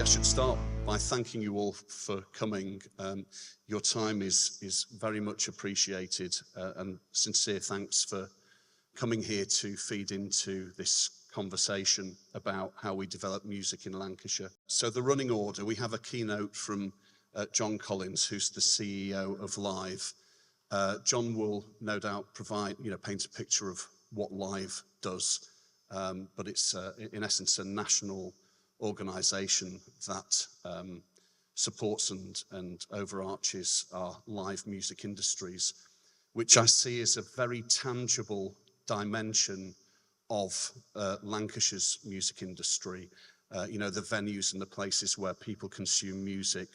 should start by thanking you all for coming. Your time is very much appreciated, and sincere thanks for coming here to feed into this conversation about how we develop music in Lancashire. So the running order, we have a keynote from Jon Collins, who's the CEO of Live. Jon will no doubt paint a picture of what Live does, but it's in essence a national organisation that supports and overarches our live music industries, which I see as a very tangible dimension of Lancashire's music industry. The venues and the places where people consume music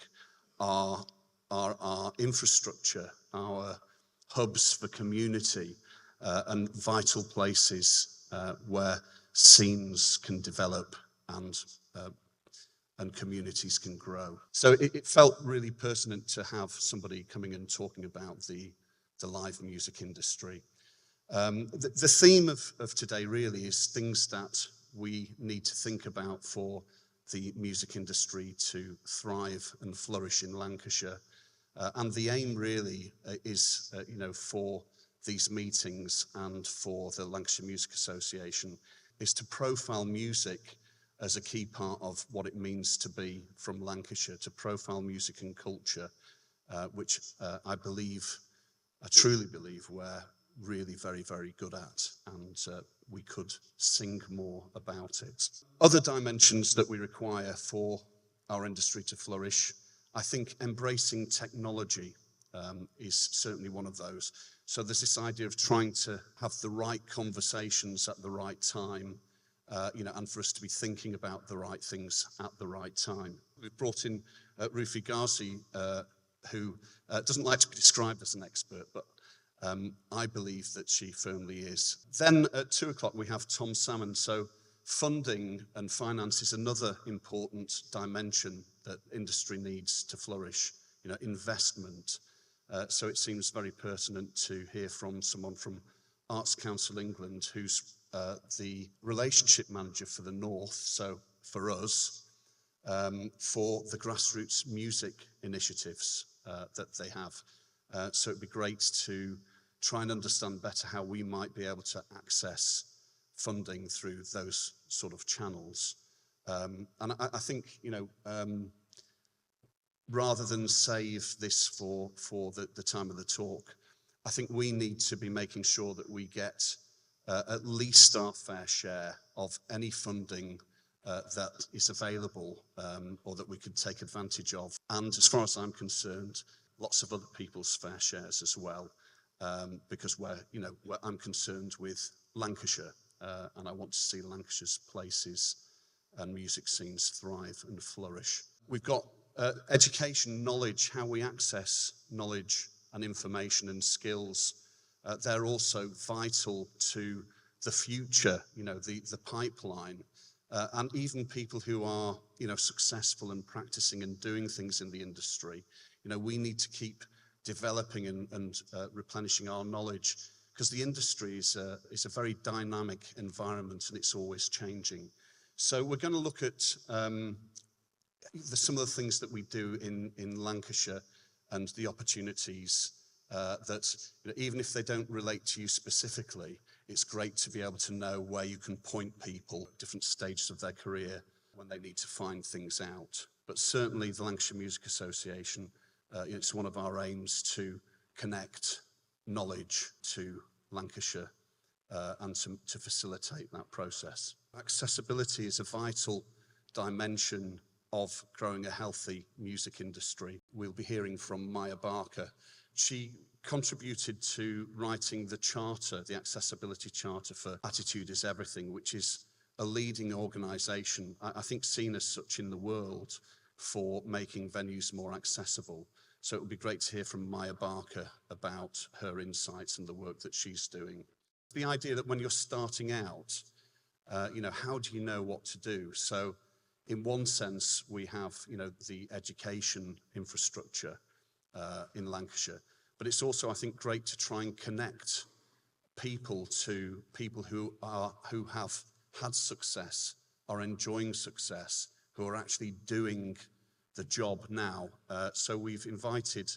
are our infrastructure, our hubs for community, and vital places where scenes can develop and communities can grow. So it felt really pertinent to have somebody coming and talking about the live music industry. The theme of today really is things that we need to think about for the music industry to thrive and flourish in Lancashire. And the aim really is, for these meetings and for the Lancashire Music Association, is to profile music as a key part of what it means to be from Lancashire, to profile music and culture, which I truly believe we're really very, very good at, and we could sing more about it. Other dimensions that we require for our industry to flourish, I think embracing technology is certainly one of those. So there's this idea of trying to have the right conversations at the right time, and for us to be thinking about the right things at the right time. We've brought in Rufi Ghazi, who doesn't like to be described as an expert, but I believe that she firmly is. Then at 2:00 we have Tom Salmon. So funding and finance is another important dimension that industry needs to flourish, investment. So it seems very pertinent to hear from someone from Arts Council England, who's the relationship manager for the North, so for us, for the grassroots music initiatives that they have. So it'd be great to try and understand better how we might be able to access funding through those sort of channels. And I think, rather than save this for the time of the talk, I think we need to be making sure that we get at least our fair share of any funding that is available or that we could take advantage of. And as far as I'm concerned, lots of other people's fair shares as well, because I'm concerned with Lancashire, and I want to see Lancashire's places and music scenes thrive and flourish. We've got education, knowledge, how we access knowledge and information and skills. They're also vital to the future, the pipeline, and even people who are, successful and practicing and doing things in the industry. We need to keep developing and replenishing our knowledge, because the industry is a very dynamic environment and it's always changing. So we're going to look at some of the things that we do in Lancashire and the opportunities that, even if they don't relate to you specifically, it's great to be able to know where you can point people at different stages of their career when they need to find things out. But certainly the Lancashire Music Association, it's one of our aims to connect knowledge to Lancashire and to facilitate that process. Accessibility is a vital dimension of growing a healthy music industry. We'll be hearing from Maya Barker. She contributed to writing the charter, the accessibility charter for Attitude is Everything, which is a leading organisation, I think seen as such in the world, for making venues more accessible. So it would be great to hear from Maya Barker about her insights and the work that she's doing. The idea that when you're starting out, how do you know what to do? So in one sense, we have, the education infrastructure in Lancashire, but it's also, I think, great to try and connect people to people who have had success, are enjoying success, who are actually doing the job now. So we've invited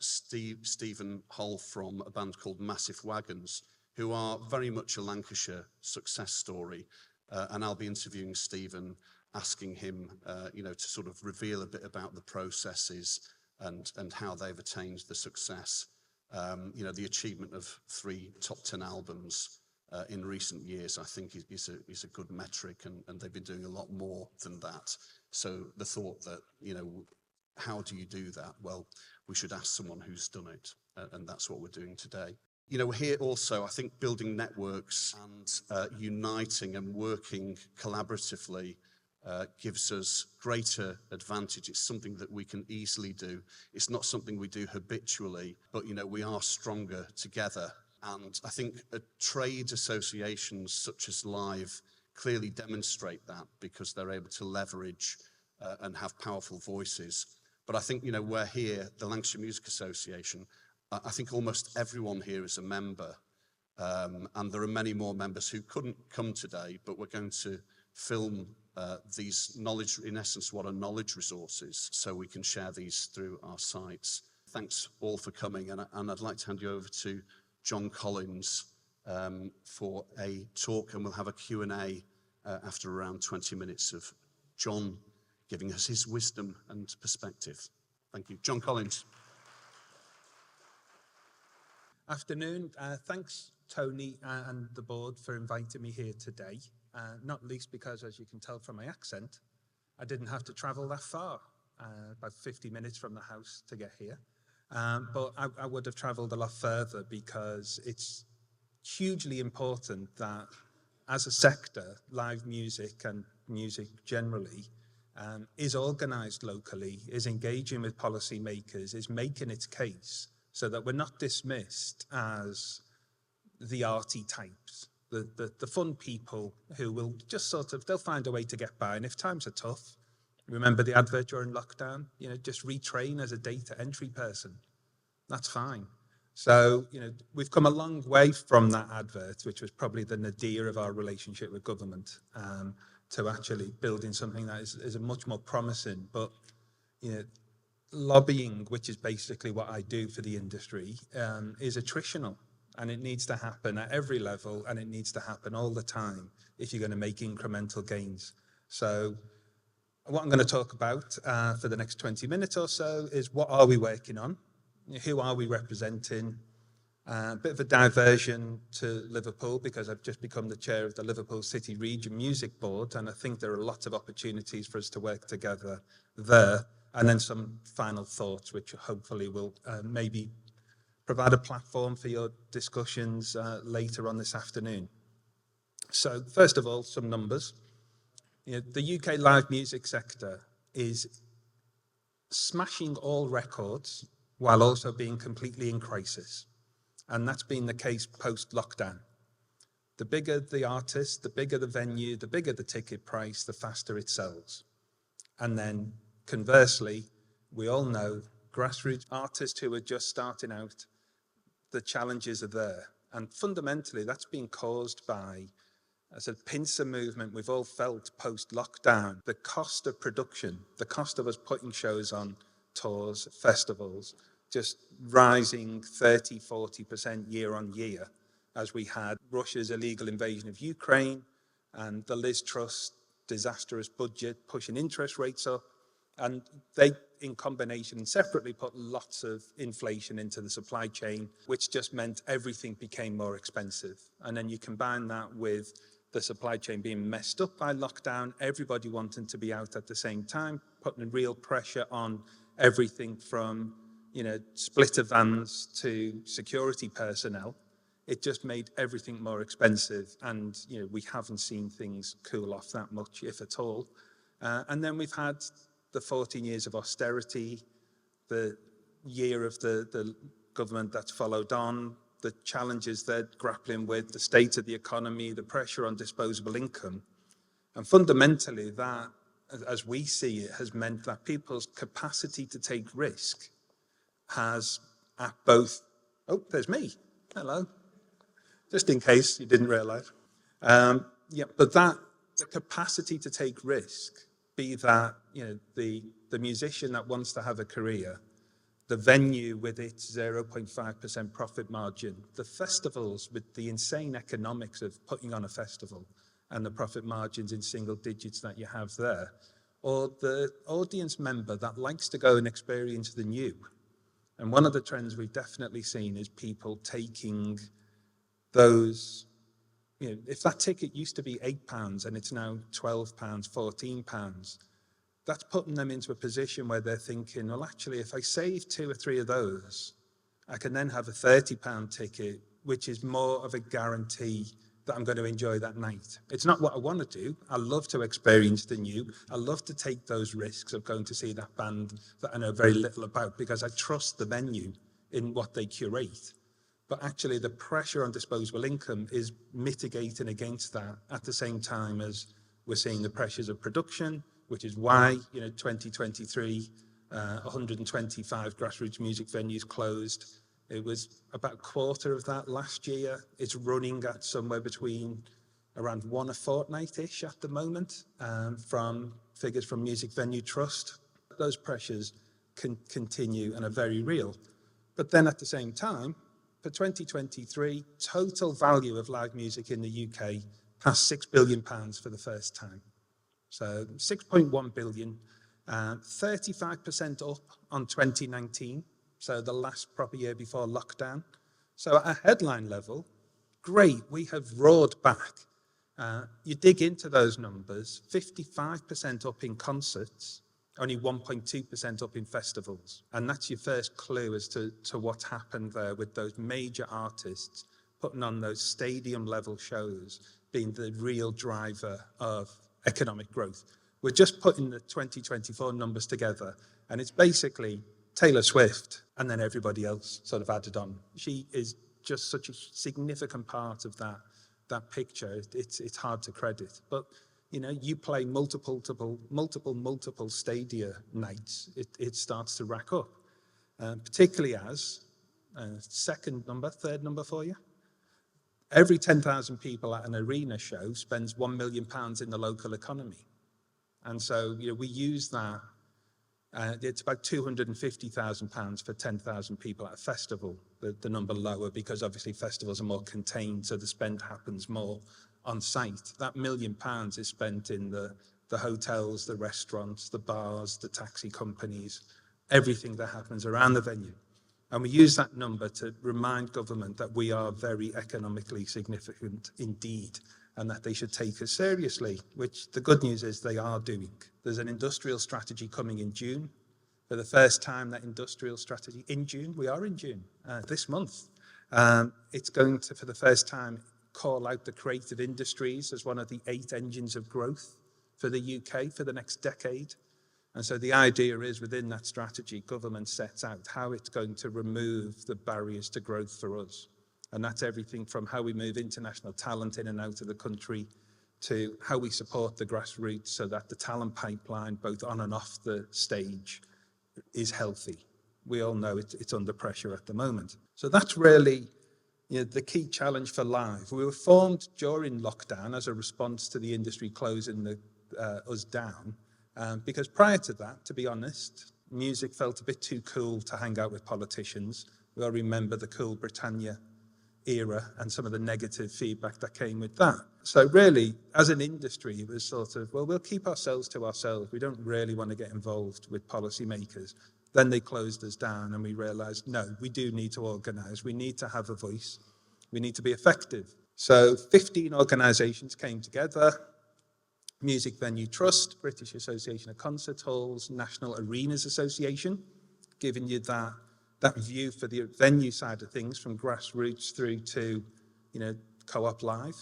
Stephen Hull from a band called Massive Wagons, who are very much a Lancashire success story. And I'll be interviewing Stephen, asking him, to sort of reveal a bit about the processes and how they've attained the success. The achievement of 3 top 10 albums in recent years, I think, is a good metric, and they've been doing a lot more than that. So the thought that, how do you do that? Well, we should ask someone who's done it, and that's what we're doing today. Here also, I think building networks and uniting and working collaboratively gives us greater advantage. It's something that we can easily do. It's not something we do habitually, but we are stronger together. And I think trade associations such as Live clearly demonstrate that, because they're able to leverage and have powerful voices. But I think, we're here, the Lancashire Music Association, I think almost everyone here is a member. And there are many more members who couldn't come today, but we're going to film these knowledge, in essence, what are knowledge resources, so we can share these through our sites. Thanks all for coming, and I'd like to hand you over to Jon Collins for a talk, and we'll have a Q&A after around 20 minutes of Jon giving us his wisdom and perspective. Thank you. Jon Collins. Afternoon. Thanks, Tony and the board, for inviting me here today. Not least because, as you can tell from my accent, I didn't have to travel that far, about 50 minutes from the house to get here. But I would have traveled a lot further, because it's hugely important that as a sector, live music and music generally is organised locally, is engaging with policymakers, is making its case, so that we're not dismissed as the arty types, the fun people who will just they'll find a way to get by. And if times are tough, remember the advert during lockdown, just retrain as a data entry person. That's fine. So, we've come a long way from that advert, which was probably the nadir of our relationship with government, to actually building something that is a much more promising. But, lobbying, which is basically what I do for the industry, is attritional, and it needs to happen at every level, and it needs to happen all the time if you're going to make incremental gains. So what I'm going to talk about for the next 20 minutes or so is, what are we working on? Who are we representing? A bit of a diversion to Liverpool, because I've just become the chair of the Liverpool City Region Music Board, and I think there are lots of opportunities for us to work together there. And then some final thoughts, which hopefully will maybe provide a platform for your discussions later on this afternoon. So first of all, some numbers. The UK live music sector is smashing all records while also being completely in crisis. And that's been the case post-lockdown. The bigger the artist, the bigger the venue, the bigger the ticket price, the faster it sells. And then conversely, we all know grassroots artists who are just starting out, the challenges are there. And fundamentally, that's been caused by, as a pincer movement we've all felt post-lockdown, the cost of production, the cost of us putting shows on, tours, festivals, just rising 30, 40% year on year, as we had Russia's illegal invasion of Ukraine and the Liz Truss disastrous budget pushing interest rates up. And they, in combination and separately, put lots of inflation into the supply chain, which just meant everything became more expensive. And then you combine that with the supply chain being messed up by lockdown, everybody wanting to be out at the same time, putting real pressure on everything from, splitter vans to security personnel. It just made everything more expensive. And, we haven't seen things cool off that much, if at all. And then we've had the 14 years of austerity, the year of the government that's followed on, the challenges they're grappling with, the state of the economy, the pressure on disposable income. And fundamentally, that, as we see it, has meant that people's capacity to take risk has at both, oh, there's me, hello, just in case you didn't realize. But that, the capacity to take risk be that, the musician that wants to have a career, the venue with its 0.5% profit margin, the festivals with the insane economics of putting on a festival and the profit margins in single digits that you have there, or the audience member that likes to go and experience the new. And one of the trends we've definitely seen is people taking those, if that ticket used to be £8 and it's now £12, £14, that's putting them into a position where they're thinking, well, actually, if I save 2 or 3 of those, I can then have a £30 ticket, which is more of a guarantee that I'm going to enjoy that night. It's not what I want to do. I love to experience the new. I love to take those risks of going to see that band that I know very little about because I trust the venue in what they curate. But actually the pressure on disposable income is mitigating against that at the same time as we're seeing the pressures of production, which is why, 2023, 125 grassroots music venues closed. It was about a quarter of that last year. It's running at somewhere between around 1 a fortnight-ish at the moment, from figures from Music Venue Trust. Those pressures can continue and are very real. But then at the same time, for 2023, total value of live music in the UK passed £6 billion for the first time. So 6.1 billion, 35% up on 2019. So the last proper year before lockdown. So at a headline level, great, we have roared back. You dig into those numbers, 55% up in concerts, only 1.2% up in festivals. And that's your first clue as to what's happened there with those major artists putting on those stadium level shows being the real driver of economic growth. We're just putting the 2024 numbers together, and it's basically Taylor Swift and then everybody else sort of added on. She is just such a significant part of that picture. It's hard to credit, but you play multiple stadia nights, it starts to rack up, particularly as third number for you. Every 10,000 people at an arena show spends £1 million in the local economy. And so, we use that. It's about £250,000 for 10,000 people at a festival, the number lower, because obviously festivals are more contained, so the spend happens more on site. That £1 million is spent in the hotels, the restaurants, the bars, the taxi companies, everything that happens around the venue. And we use that number to remind government that we are very economically significant indeed, and that they should take us seriously, which the good news is they are doing. There's an industrial strategy coming in June. For the first time, that industrial strategy in June, we are in June, this month. It's going to, for the first time, call out the creative industries as one of the 8 engines of growth for the UK for the next decade. And so the idea is within that strategy, government sets out how it's going to remove the barriers to growth for us. And that's everything from how we move international talent in and out of the country to how we support the grassroots so that the talent pipeline, both on and off the stage, is healthy. We all know it's under pressure at the moment. So that's really the key challenge for live. We were formed during lockdown as a response to the industry closing us down. Because prior to that, to be honest, music felt a bit too cool to hang out with politicians. We all remember the Cool Britannia era and some of the negative feedback that came with that. So really, as an industry, it was sort of, well, we'll keep ourselves to ourselves. We don't really want to get involved with policymakers. Then they closed us down and we realized, no, we do need to organize. We need to have a voice. We need to be effective. So 15 organizations came together. Music Venue Trust, British Association of Concert Halls, National Arenas Association, giving you that view for the venue side of things from grassroots through to, Co-op Live.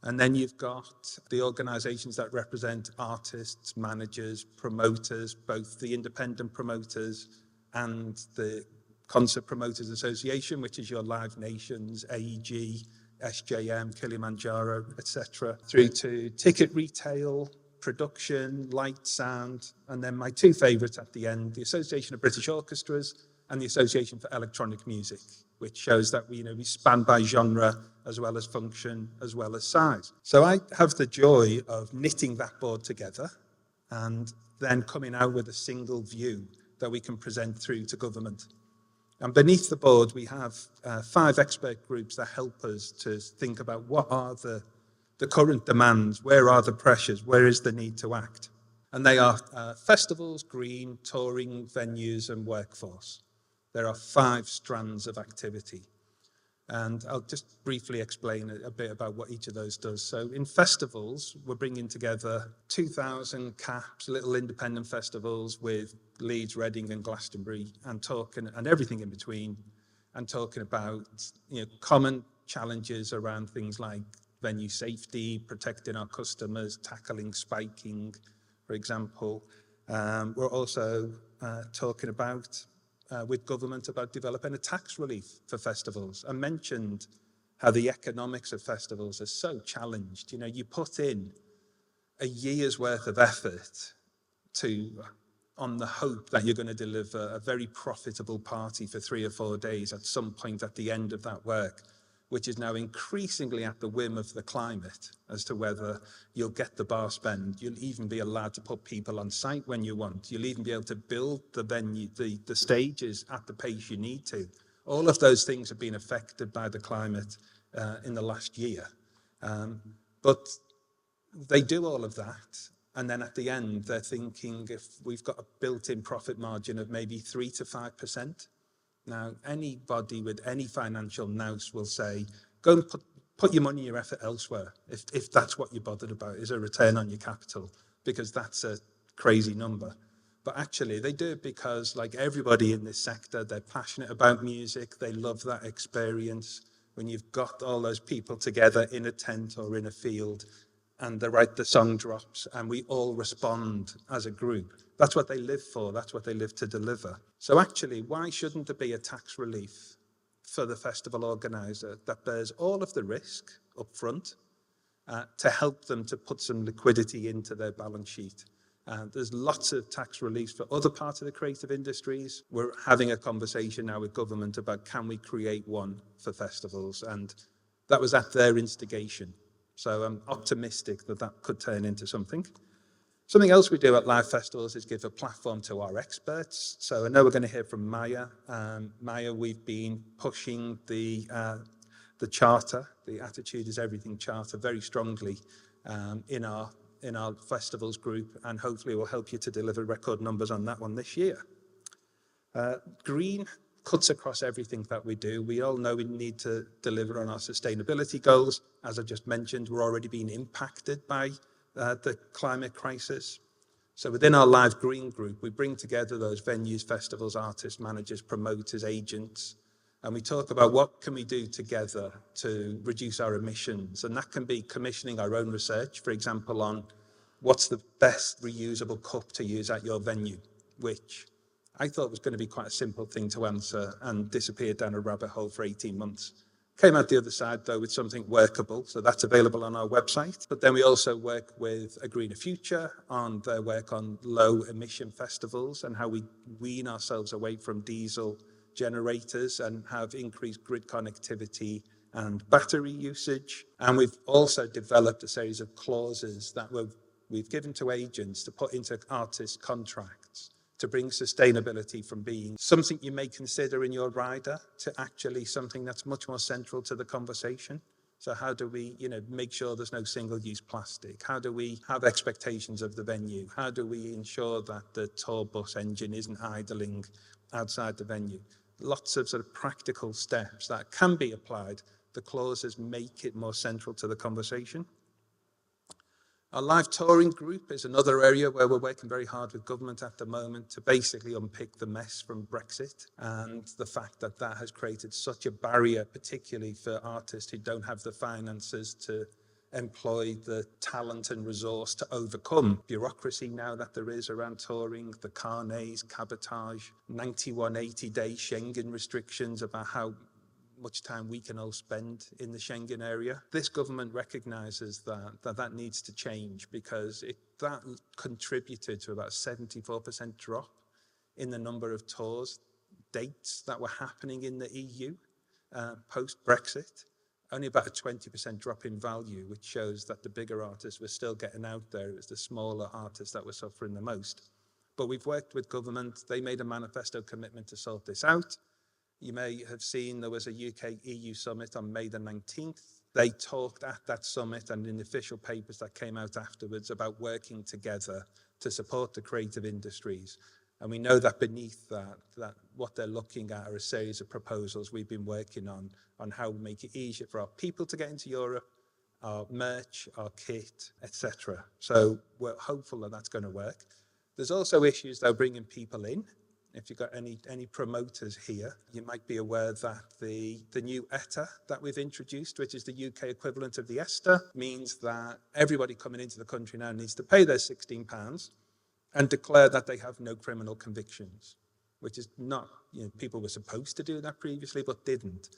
And then you've got the organizations that represent artists, managers, promoters, both the independent promoters and the Concert Promoters Association, which is your Live Nations, AEG, SJM, Kilimanjaro, etc., through to ticket retail, production, light, sound, and then my 2 favorites at the end, the Association of British Orchestras and the Association for Electronic Music, which shows that we span by genre as well as function, as well as size. So I have the joy of knitting that board together and then coming out with a single view that we can present through to government. And beneath the board, we have 5 expert groups that help us to think about what are the current demands, where are the pressures, where is the need to act. And they are festivals, green, touring, venues, and workforce. There are 5 strands of activity. And I'll just briefly explain a bit about what each of those does. So in festivals, we're bringing together 2,000 caps, little independent festivals with Leeds, Reading and Glastonbury, and everything in between, and talking about common challenges around things like venue safety, protecting our customers, tackling spiking, for example. We're also talking about with government about developing a tax relief for festivals. I mentioned how the economics of festivals are so challenged. You put in a year's worth of effort on the hope that you're going to deliver a very profitable party for 3 or 4 days at some point at the end of that work, which is now increasingly at the whim of the climate as to whether you'll get the bar spend. You'll even be allowed to put people on site when you want. You'll even be able to build the venue, the stages at the pace you need to. All of those things have been affected by the climate in the last year. But they do all of that. And then at the end, they're thinking if we've got a built-in profit margin of maybe 3 to 5%, now, anybody with any financial nous will say, go and put your money, your effort elsewhere, if that's what you're bothered about, is a return on your capital, because that's a crazy number. But actually, they do it because, like everybody in this sector, they're passionate about music, they love that experience. When you've got all those people together in a tent or in a field, and the song drops, and we all respond as a group. That's what they live for. That's what they live to deliver. So actually, why shouldn't there be a tax relief for the festival organizer that bears all of the risk up front to help them to put some liquidity into their balance sheet? There's lots of tax reliefs for other parts of the creative industries. We're having a conversation now with government about can we create one for festivals, and that was at their instigation. So I'm optimistic that that could turn into something. Something else we do at live festivals is give a platform to our experts. So I know we're going to hear from Maya. Maya, we've been pushing the charter, the Attitude is Everything charter, very strongly in our festivals group, and hopefully will help you to deliver record numbers on that one this year. Green cuts across everything that we do. We all know we need to deliver on our sustainability goals. As I just mentioned, we're already being impacted by the climate crisis. So within our Live Green group, we bring together those venues, festivals, artists, managers, promoters, agents, and we talk about what can we do together to reduce our emissions. And that can be commissioning our own research, for example, on what's the best reusable cup to use at your venue, which I thought was going to be quite a simple thing to answer and disappeared down a rabbit hole for 18 months. Came out the other side, though, with something workable, so that's available on our website. But then we also work with A Greener Future on their work on low-emission festivals and how we wean ourselves away from diesel generators and have increased grid connectivity and battery usage. And we've also developed a series of clauses that we've given to agents to put into artists' contracts to bring sustainability from being something you may consider in your rider to actually something that's much more central to the conversation. So how do we, make sure there's no single-use plastic? How do we have expectations of the venue? How do we ensure that the tour bus engine isn't idling outside the venue? Lots of sort of practical steps that can be applied. The clauses make it more central to the conversation. Our live touring group is another area where we're working very hard with government at the moment to basically unpick the mess from Brexit and the fact that that has created such a barrier, particularly for artists who don't have the finances to employ the talent and resource to overcome bureaucracy now that there is around touring, the carnets, cabotage, 91 80-day Schengen restrictions about how much time we can all spend in the Schengen area. This government recognises that needs to change because that contributed to about 74% drop in the number of tours, dates that were happening in the EU post-Brexit. only about a 20% drop in value, which shows that the bigger artists were still getting out there. It was the smaller artists that were suffering the most. But we've worked with government. They made a manifesto commitment to sort this out. You may have seen there was a UK-EU summit on May the 19th. They talked at that summit and in the official papers that came out afterwards about working together to support the creative industries. And we know that beneath that what they're looking at are a series of proposals we've been working on how we make it easier for our people to get into Europe, our merch, our kit, etc. So we're hopeful that that's going to work. There's also issues though bringing people in. If you've got any promoters here, you might be aware that the new ETA that we've introduced, which is the UK equivalent of the ESTA, means that everybody coming into the country now needs to pay their £16 and declare that they have no criminal convictions, which is not, people were supposed to do that previously, but didn't.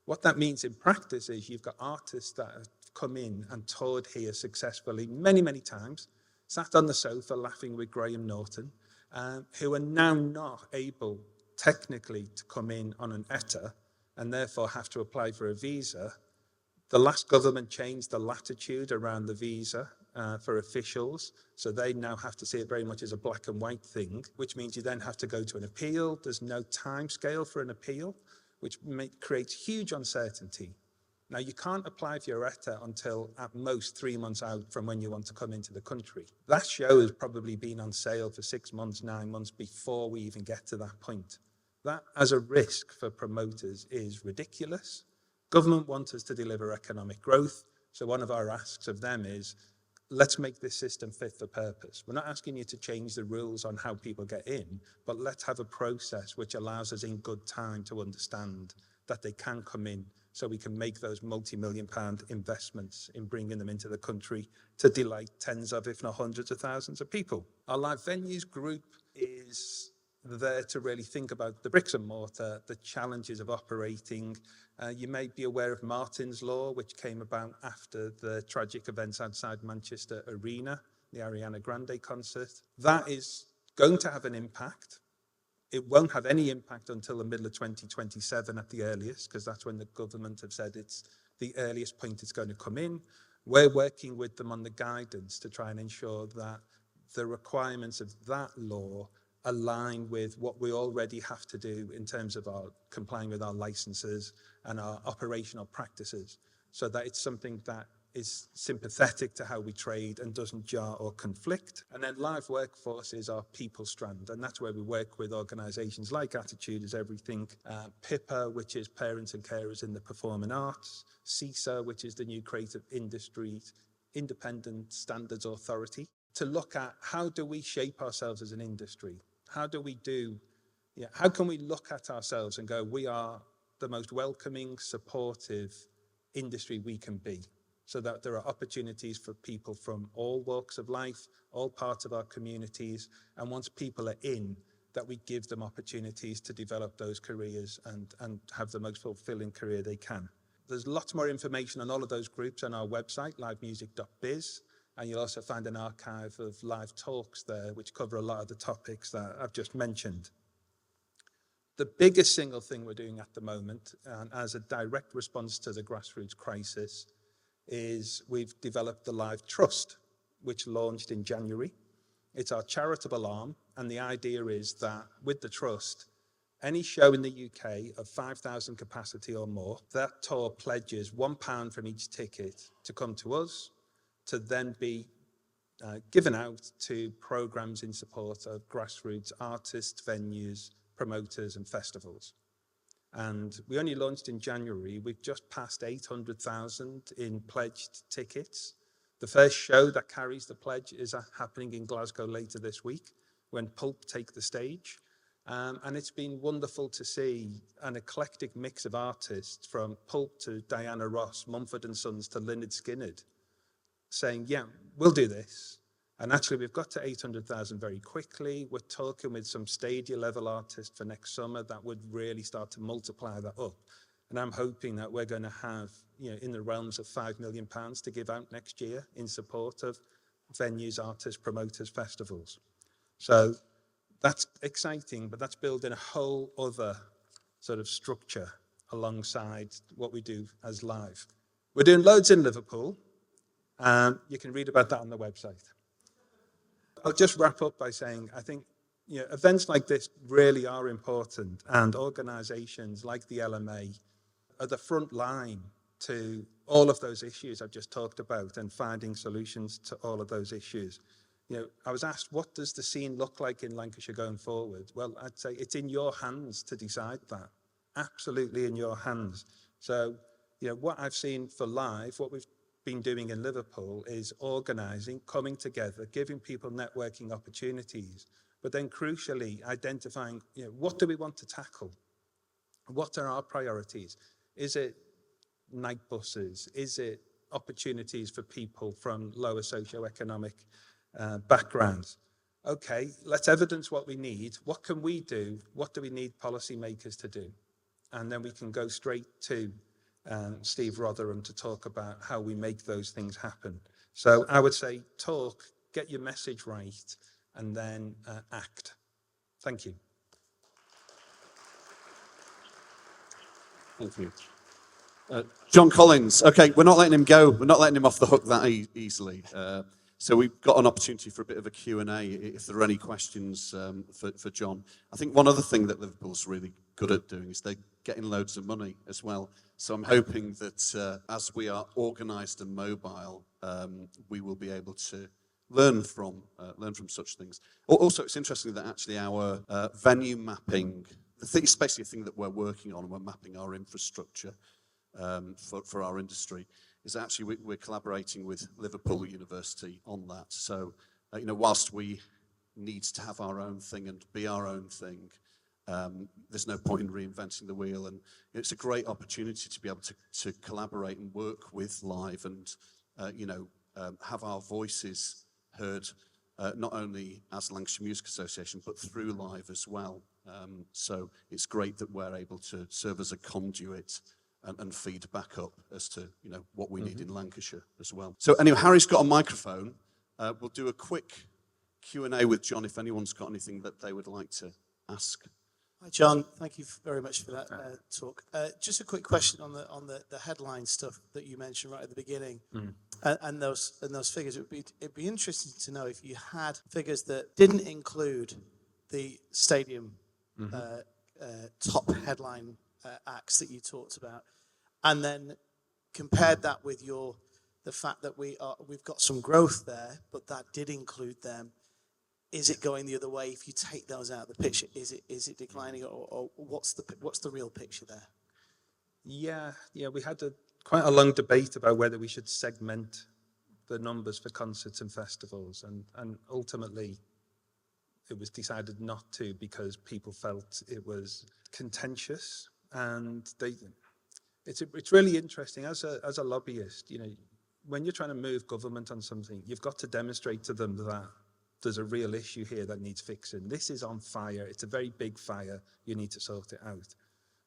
What that means in practice is you've got artists that have come in and toured here successfully many, many times, sat on the sofa laughing with Graham Norton, who are now not able technically to come in on an ETA and therefore have to apply for a visa. The last government changed the latitude around the visa for officials, so they now have to see it very much as a black and white thing, which means you then have to go to an appeal. There's no time scale for an appeal, which creates huge uncertainty. Now, you can't apply for your ETA until at most 3 months out from when you want to come into the country. That show has probably been on sale for 6 months, 9 months before we even get to that point. That, as a risk for promoters, is ridiculous. Government wants us to deliver economic growth, so one of our asks of them is, let's make this system fit for purpose. We're not asking you to change the rules on how people get in, but let's have a process which allows us in good time to understand that they can come in, so we can make those multi-million-pound investments in bringing them into the country to delight tens of, if not hundreds of thousands of people. Our live venues group is there to really think about the bricks and mortar, the challenges of operating. You may be aware of Martin's Law, which came about after the tragic events outside Manchester Arena, the Ariana Grande concert. That is going to have an impact. It won't have any impact until the middle of 2027 at the earliest, because that's when the government have said it's the earliest point it's going to come in. We're working with them on the guidance to try and ensure that the requirements of that law align with what we already have to do in terms of our complying with our licenses and our operational practices, so that it's something that is sympathetic to how we trade and doesn't jar or conflict. And then live workforce is our people strand, and that's where we work with organisations like Attitude is Everything, PIPA, which is Parents and Carers in the Performing Arts, CISA, which is the new Creative Industries Independent Standards Authority, to look at how do we shape ourselves as an industry? How can we look at ourselves and go, we are the most welcoming, supportive industry we can be, so that there are opportunities for people from all walks of life, all parts of our communities, and once people are in, that we give them opportunities to develop those careers and have the most fulfilling career they can. There's lots more information on all of those groups on our website, livemusic.biz, and you'll also find an archive of live talks there, which cover a lot of the topics that I've just mentioned. The biggest single thing we're doing at the moment, and as a direct response to the grassroots crisis, is we've developed the Live Trust, which launched in January. It's our charitable arm, and the idea is that with the trust, any show in the UK of 5,000 capacity or more, that tour pledges £1 from each ticket to come to us, to then be given out to programs in support of grassroots artists, venues, promoters and festivals. And we only launched in January. We've just passed 800,000 in pledged tickets. The first show that carries the pledge is happening in Glasgow later this week, when Pulp take the stage. And it's been wonderful to see an eclectic mix of artists, from Pulp to Diana Ross, Mumford & Sons to Lynyrd Skynyrd, saying, yeah, we'll do this. And actually, we've got to 800,000 very quickly. We're talking with some stadia-level artists for next summer that would really start to multiply that up. And I'm hoping that we're going to have, in the realms of £5 million to give out next year in support of venues, artists, promoters, festivals. So that's exciting, but that's building a whole other sort of structure alongside what we do as live. We're doing loads in Liverpool. You can read about that on the website. I'll just wrap up by saying I think events like this really are important, and organisations like the LMA are the front line to all of those issues I've just talked about and finding solutions to all of those issues. I was asked, what does the scene look like in Lancashire going forward? Well, I'd say it's in your hands to decide that. Absolutely in your hands. So, what I've seen for Live, what we've been doing in Liverpool is organising, coming together, giving people networking opportunities, but then crucially identifying, what do we want to tackle? What are our priorities? Is it night buses? Is it opportunities for people from lower socioeconomic backgrounds? Okay, let's evidence what we need. What can we do? What do we need policymakers to do? And then we can go straight to Steve Rotherham to talk about how we make those things happen. So I would say talk, get your message right, and then act. Thank you. Thank you. Jon Collins. Okay, we're not letting him go. We're not letting him off the hook that easily. So we've got an opportunity for a bit of a Q&A if there are any questions for Jon. I think one other thing that Liverpool's really good at doing is they're getting loads of money as well. So I'm hoping that as we are organised and mobile, we will be able to learn from such things. Also, it's interesting that actually our venue mapping, it's basically a thing that we're working on. We're mapping our infrastructure for our industry. Is actually we're collaborating with Liverpool University on that. So, whilst we need to have our own thing and be our own thing, there's no point in reinventing the wheel. And it's a great opportunity to be able to collaborate and work with Live and, have our voices heard, not only as Lancashire Music Association, but through Live as well. So it's great that we're able to serve as a conduit and feed back up as to what we need in Lancashire as well. So anyway, Harry's got a microphone. We'll do a quick Q&A with Jon if anyone's got anything that they would like to ask. Hi, Jon. Thank you very much for that talk. Just a quick question on the headline stuff that you mentioned right at the beginning, and those figures. It'd be interesting to know if you had figures that didn't include the stadium top headline acts that you talked about, and then compared that with the fact that we've got some growth there, but that did include them. Is it going the other way if you take those out of the picture? Is it declining, or what's the real picture there? Yeah, we had quite a long debate about whether we should segment the numbers for concerts and festivals, and ultimately it was decided not to because people felt it was contentious, and it's really interesting as a lobbyist. When you're trying to move government on something, you've got to demonstrate to them that there's a real issue here that needs fixing. This is on fire. It's a very big fire. You need to sort it out.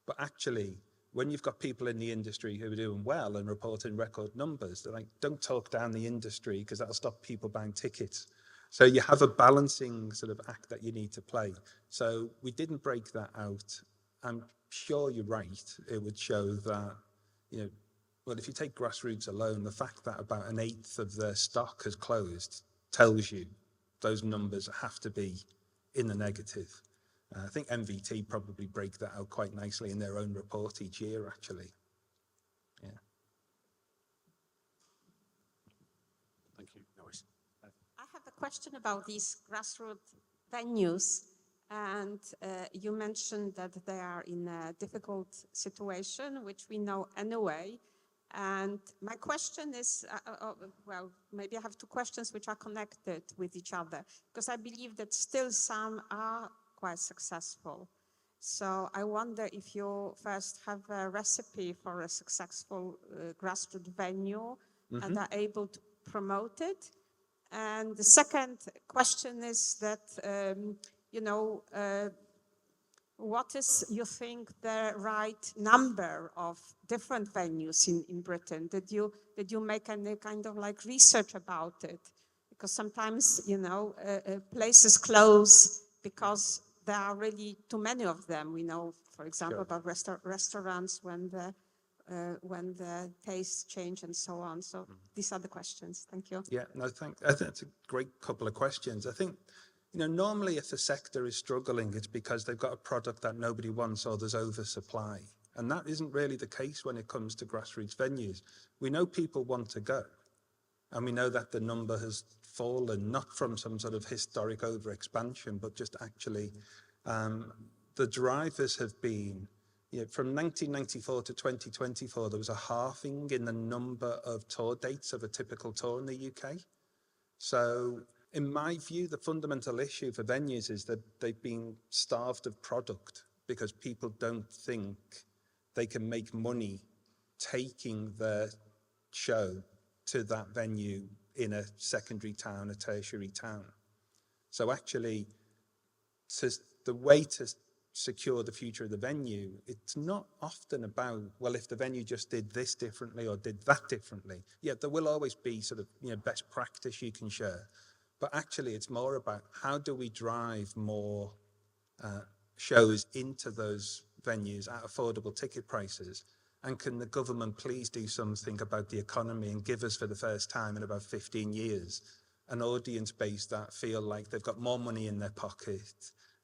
But actually, when you've got people in the industry who are doing well and reporting record numbers, they're like, don't talk down the industry because that'll stop people buying tickets. So you have a balancing sort of act that you need to play. So we didn't break that out. I'm sure you're right. It would show that, well, if you take Grassroots alone, the fact that about 1/8 of their stock has closed tells you those numbers have to be in the negative. I think MVT probably break that out quite nicely in their own report each year, actually. Yeah. Thank you. No worries. I have a question about these grassroots venues. And you mentioned that they are in a difficult situation, which we know anyway. And my question is, well, maybe I have two questions which are connected with each other, because I believe that still some are quite successful. So I wonder if you first have a recipe for a successful grassroots venue and are able to promote it. And the second question is that, what is, you think, the right number of different venues in Britain? Did you make any kind of like research about it? Because sometimes, places close because there are really too many of them. We know, for example, about restaurants when the when the tastes change and so on. So these are the questions. Thank you. Yeah, no, I think it's a great couple of questions. I think, normally if a sector is struggling, it's because they've got a product that nobody wants or there's oversupply. And that isn't really the case when it comes to grassroots venues. We know people want to go, and we know that the number has fallen, not from some sort of historic overexpansion, but just actually the drivers have been, from 1994 to 2024, there was a halving in the number of tour dates of a typical tour in the UK. So in my view, the fundamental issue for venues is that they've been starved of product because people don't think they can make money taking their show to that venue in a secondary town, a tertiary town. So actually, the way to secure the future of the venue, it's not often about, well, if the venue just did this differently or did that differently. Yeah, there will always be sort of best practice you can share. But actually, it's more about how do we drive more shows into those venues at affordable ticket prices, and can the government please do something about the economy and give us for the first time in about 15 years an audience base that feel like they've got more money in their pocket,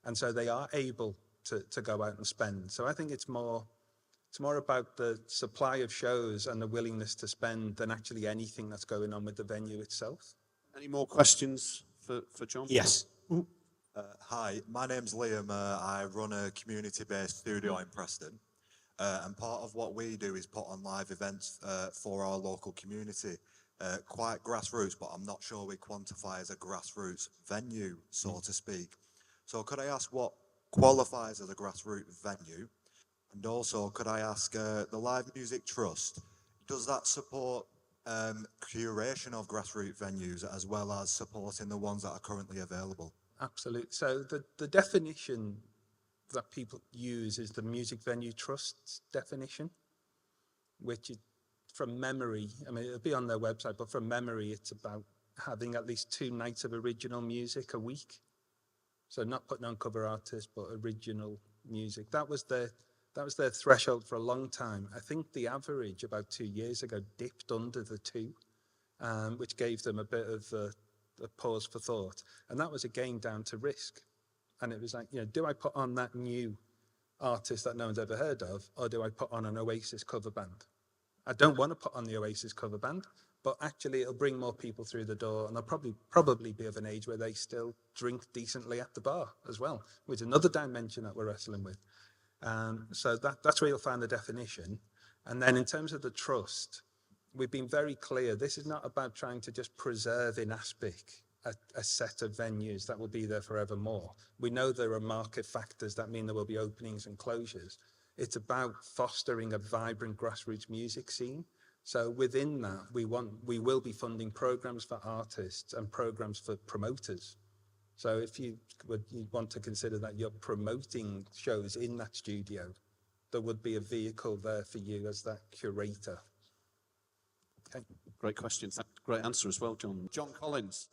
and so they are able to go out and spend. So I think it's more about the supply of shows and the willingness to spend than actually anything that's going on with the venue itself. Any more questions for Jon? Yes. Hi, my name's Liam. I run a community-based studio in Preston, and part of what we do is put on live events for our local community. Quite grassroots, but I'm not sure we quantify as a grassroots venue, so to speak. So could I ask what qualifies as a grassroots venue? And also, could I ask the Live Music Trust, does that support curation of grassroots venues as well as supporting the ones that are currently available? Absolutely. So the definition that people use is the Music Venue Trust's definition, which is, from memory, I mean, it'll be on their website, but from memory, it's about having at least 2 nights of original music a week. So not putting on cover artists, but original music. That was their threshold for a long time. I think the average about 2 years ago dipped under the 2, which gave them a bit of a pause for thought. And that was again down to risk. And it was like, do I put on that new artist that no one's ever heard of, or do I put on an Oasis cover band? I don't want to put on the Oasis cover band, but actually it'll bring more people through the door, and they'll probably be of an age where they still drink decently at the bar as well, which is another dimension that we're wrestling with. So that's where you'll find the definition. And then in terms of the trust, we've been very clear, this is not about trying to just preserve in Aspic a set of venues that will be there forevermore. We know there are market factors that mean there will be openings and closures. It's about fostering a vibrant grassroots music scene. So within that, we will be funding programs for artists and programs for promoters. So if you want to consider that you're promoting shows in that studio, there would be a vehicle there for you as that curator. Okay. Great questions. Great answer as well, Jon. Jon Collins.